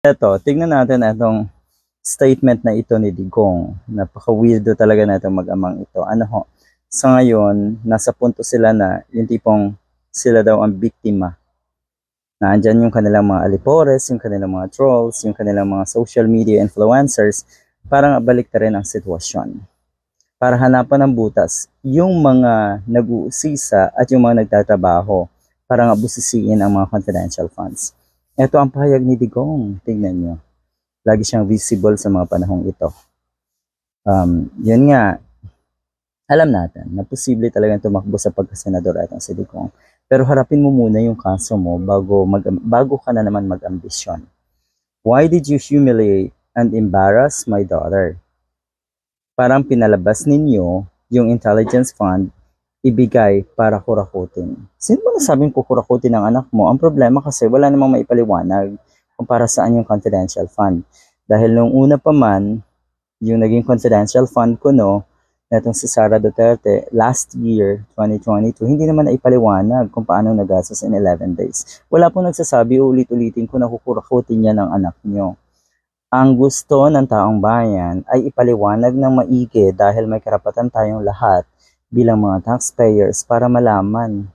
Eto, tignan natin itong statement na ito ni Digong. Napaka-weirdo talaga na itong mag-amang ito. Ano ho? Sa ngayon, nasa punto sila na yung tipong sila daw ang biktima. Na andyan yung kanilang mga alipores, yung kanilang mga trolls, yung kanilang mga social media influencers, parang balik na rin ang sitwasyon. Para hanapan ng butas yung mga nag-uusisa at yung mga nagtatrabaho para nga busisiin ang mga confidential funds. Ito ang pahayag ni Digong. Tingnan nyo. Lagi siyang visible sa mga panahong ito. Yun nga, alam natin na posible talagang tumakbo sa pagkasenador itong si Digong. Pero harapin mo muna yung kaso mo bago ka na naman mag-ambisyon. Why did you humiliate and embarrass my daughter? Parang pinalabas ninyo yung intelligence fund ibigay para kurakutin. Sino ba nasabing kukurakutin ng anak mo? Ang problema kasi wala namang maipaliwanag kung para saan yung confidential fund. Dahil nung una pa man, yung naging confidential fund ko netong si Sara Duterte, last year, 2022, hindi naman naipaliwanag kung paano nagastos in 11 days. Wala pong nagsasabi, ulit-ulitin ko na kukurakutin niya ng anak nyo. Ang gusto ng taong bayan ay ipaliwanag ng maigi dahil may karapatan tayong lahat bilang mga taxpayers para malaman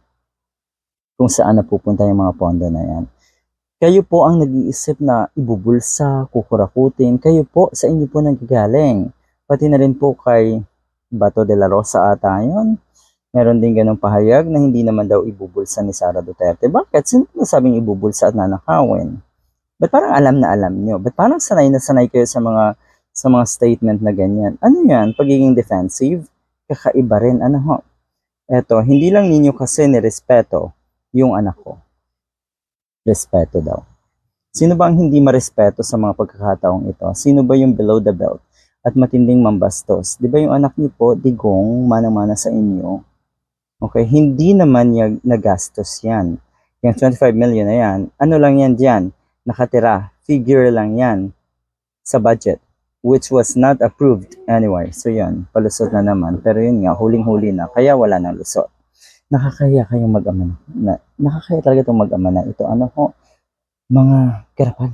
kung saan napupunta yung mga pondo na yan. Kayo po ang nag-iisip na ibubulsa, kukurakutin, kayo po, sa inyo po nanggagaling. Pati na rin po kay Bato de la Rosa ata yun. Meron din ganong pahayag na hindi naman daw ibubulsa ni Sara Duterte. Bakit? Sino nasabing ibubulsa at nanakawin? Ba't parang alam na alam nyo? Ba't parang sanay na sanay kayo sa mga statement na ganyan? Ano yan? Pagiging defensive? Kakaiba rin. Ano ho? Eto, hindi lang ninyo kasi nirespeto yung anak ko. Respeto daw. Sino ba ang hindi marespeto sa mga pagkakataong ito? Sino ba yung below the belt at matinding mambastos? Di ba yung anak niyo po, Digong, manang-mana sa inyo? Okay, hindi naman niya nagastos yan. Yung 25 million na yan, ano lang yan dyan? Nakatira, figure lang yan sa budget, which was not approved anyway. So yan, palusot na naman. Pero yun nga, huling-huli na, kaya wala nang lusot. Nakakaya kayong mag-ama na. Nakakaya talaga itong mag-ama na ito. Ano ho? Mga garapal.